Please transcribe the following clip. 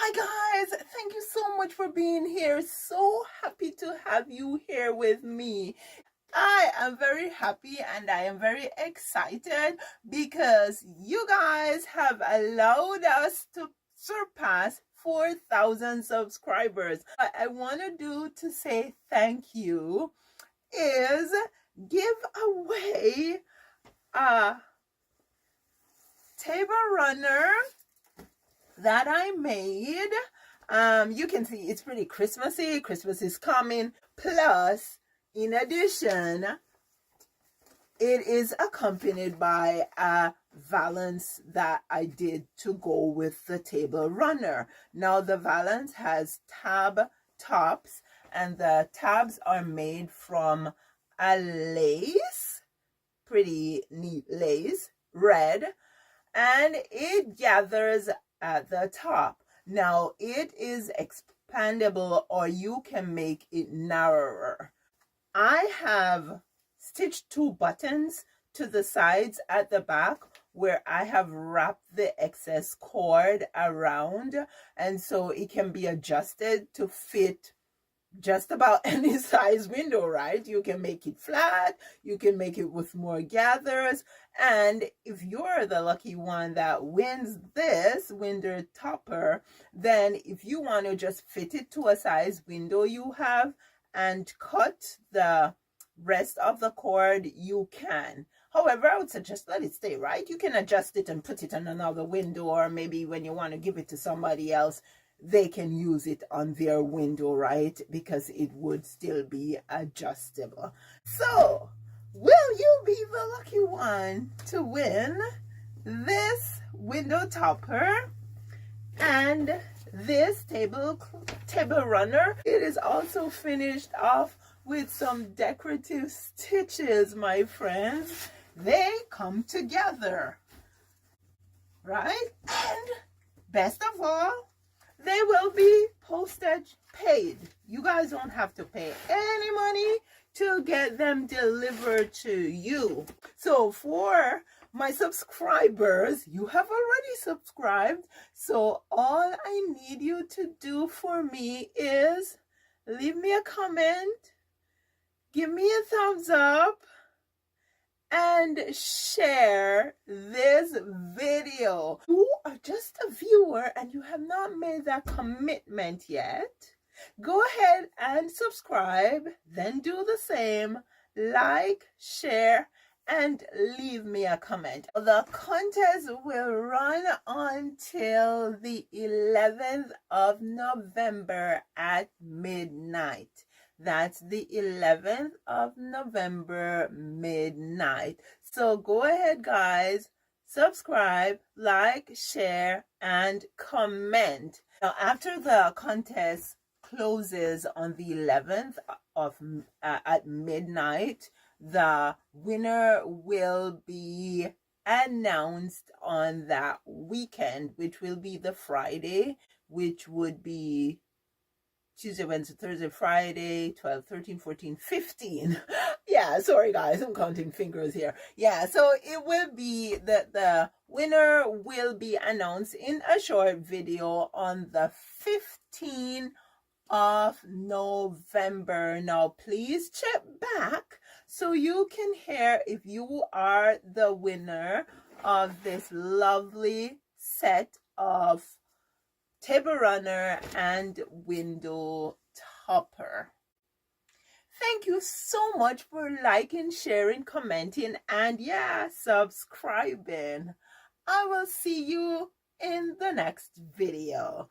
Hi guys, thank you so much for being here. So happy to have you here with me. I am very happy and I am very excited because you guys have allowed us to surpass 4,000 subscribers. What I want to do to say thank you is give away a table runner that I made. You can see it's pretty Christmassy. Christmas is coming. Plus, in addition, it is accompanied by a valance that I did to go with the table runner. Now, the valance has tab tops, and the tabs are made from a lace, pretty neat lace, red, and it gathers at the top. Now it is expandable, or you can make it narrower. I have stitched 2 buttons to the sides at the back where I have wrapped the excess cord around, and so it can be adjusted to fit just about any size window, right? You can make it flat, you can make it with more gathers, and if you're the lucky one that wins this window topper, then if you want to just fit it to a size window you have and cut the rest of the cord, you can. However, I would suggest let it stay, right? You can adjust it and put it on another window, or maybe when you want to give it to somebody else, they can use it on their window, right? Because it would still be adjustable. So, will you be the lucky one to win this window topper and this table runner? It is also finished off with some decorative stitches, my friends. They come together, right? And best of all, they will be postage paid. You guys don't have to pay any money to get them delivered to you. So for my subscribers, you have already subscribed. So all I need you to do for me is leave me a comment, give me a thumbs up, and share this video. You are just a viewer and you have not made that commitment yet. Go ahead and subscribe, then do the same, like, share, and leave me a comment. The contest will run until the 11th of November at midnight. That's the 11th of November, midnight. So go ahead, guys, subscribe, like, share, and comment. Now, after the contest closes on the 11th of at midnight, the winner will be announced on that weekend, which will be the Friday, which would be Tuesday, Wednesday, Thursday, Friday, 12, 13, 14, 15. Yeah, sorry guys, I'm counting fingers here. Yeah, so it will be the winner will be announced in a short video on the 15th of November. Now please check back so you can hear if you are the winner of this lovely set of table runner and window topper. Thank you so much for liking, sharing, commenting, and yeah, subscribing. I will see you in the next video.